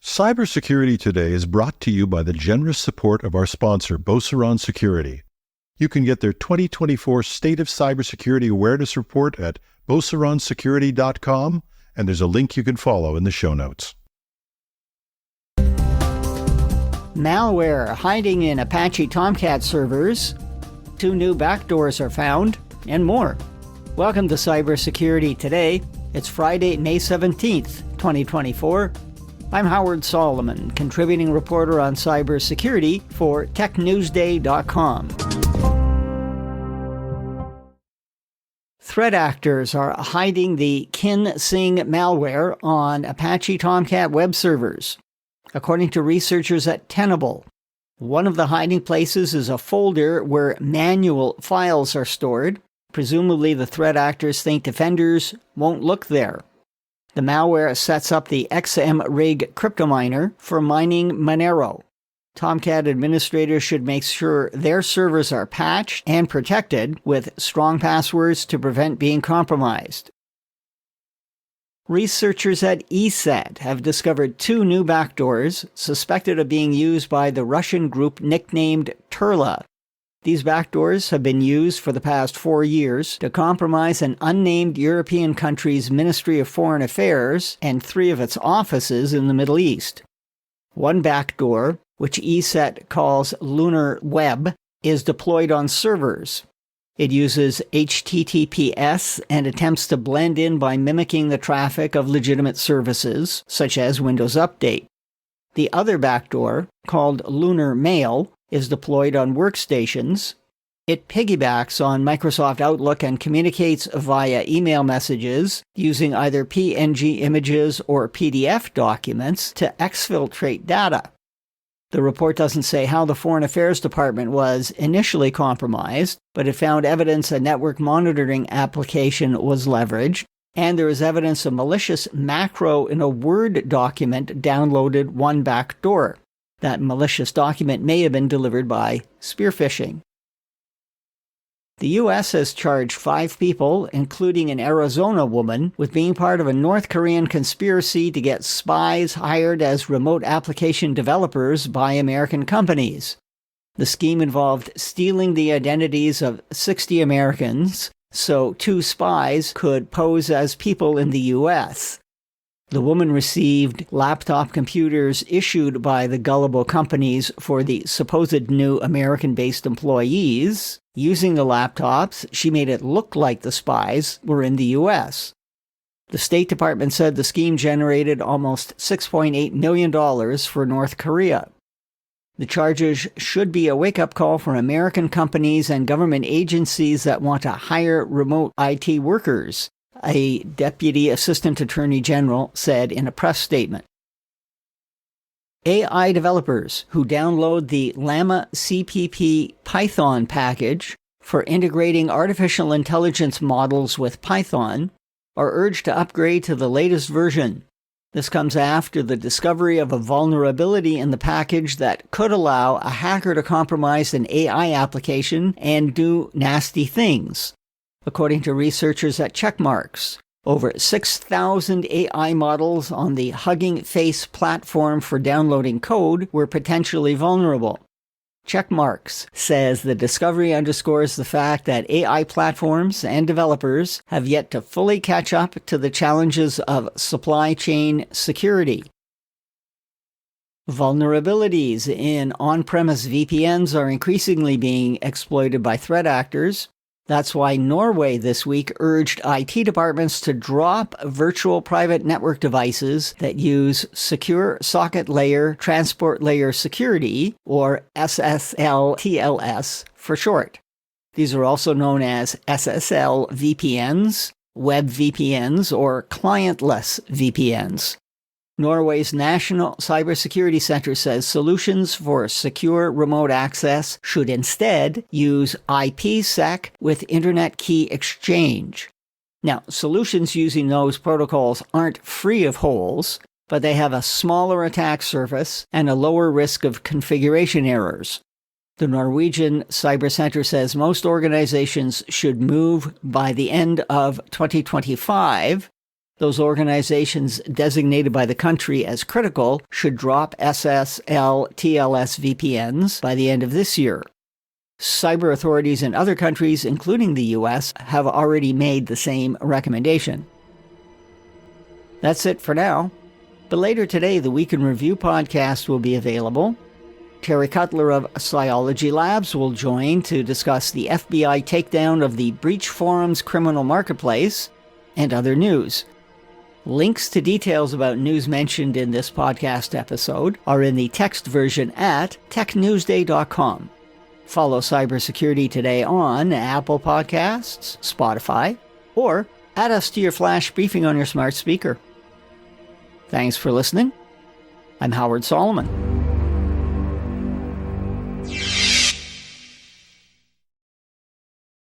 Cybersecurity Today is brought to you by the generous support of our sponsor, Beauceron Security. You can get their 2024 State of Cybersecurity Awareness Report at beauceronsecurity.com, and there's a link you can follow in the show notes. Malware hiding in Apache Tomcat servers, 2 new backdoors are found, and more. Welcome to Cybersecurity Today. It's Friday, May 17th, 2024. I'm Howard Solomon, contributing reporter on cybersecurity for TechNewsDay.com. Threat actors are hiding the Kin-Sing malware on Apache Tomcat web servers, according to researchers at Tenable. One of the hiding places is a folder where manual files are stored. Presumably, the threat actors think defenders won't look there. The malware sets up the XMRig cryptominer for mining Monero. Tomcat administrators should make sure their servers are patched and protected with strong passwords to prevent being compromised. Researchers at ESET have discovered 2 new backdoors suspected of being used by the Russian group nicknamed Turla. These backdoors have been used for the past 4 years to compromise an unnamed European country's Ministry of Foreign Affairs and 3 of its offices in the Middle East. One backdoor, which ESET calls Lunar Web, is deployed on servers. It uses HTTPS and attempts to blend in by mimicking the traffic of legitimate services, such as Windows Update. The other backdoor, called Lunar Mail, is deployed on workstations. It piggybacks on Microsoft Outlook and communicates via email messages using either PNG images or PDF documents to exfiltrate data. The report doesn't say how the Foreign Affairs Department was initially compromised, but it found evidence a network monitoring application was leveraged, and there is evidence a malicious macro in a Word document downloaded one backdoor. That malicious document may have been delivered by spear phishing. The U.S. has charged 5 people, including an Arizona woman, with being part of a North Korean conspiracy to get spies hired as remote application developers by American companies. The scheme involved stealing the identities of 60 Americans, so 2 spies could pose as people in the U.S. The woman received laptop computers issued by the gullible companies for the supposed new American-based employees. Using the laptops, she made it look like the spies were in the U.S. The State Department said the scheme generated almost $6.8 million for North Korea. The charges should be a wake-up call for American companies and government agencies that want to hire remote IT workers, a Deputy Assistant Attorney General said in a press statement. AI developers who download the Llama CPP Python package for integrating artificial intelligence models with Python are urged to upgrade to the latest version. This comes after the discovery of a vulnerability in the package that could allow a hacker to compromise an AI application and do nasty things. According to researchers at Checkmarks, over 6,000 AI models on the Hugging Face platform for downloading code were potentially vulnerable. Checkmarks says the discovery underscores the fact that AI platforms and developers have yet to fully catch up to the challenges of supply chain security. Vulnerabilities in on-premise VPNs are increasingly being exploited by threat actors. That's why Norway this week urged IT departments to drop virtual private network devices that use Secure Socket Layer Transport Layer Security, or SSL/TLS for short. These are also known as SSL VPNs, web VPNs, or clientless VPNs. Norway's National Cybersecurity Center says solutions for secure remote access should instead use IPsec with Internet Key Exchange. Now, solutions using those protocols aren't free of holes, but they have a smaller attack surface and a lower risk of configuration errors. The Norwegian Cyber Center says most organizations should move by the end of 2025 Those organizations designated by the country as critical should drop SSL TLS VPNs by the end of this year. Cyber authorities in other countries, including the US, have already made the same recommendation. That's it for now. But later today, the Week in Review podcast will be available. Terry Cutler of Sciology Labs will join to discuss the FBI takedown of the Breach Forum's criminal marketplace and other news. Links to details about news mentioned in this podcast episode are in the text version at technewsday.com. Follow Cybersecurity Today on Apple Podcasts, Spotify, or add us to your flash briefing on your smart speaker. Thanks for listening. I'm Howard Solomon.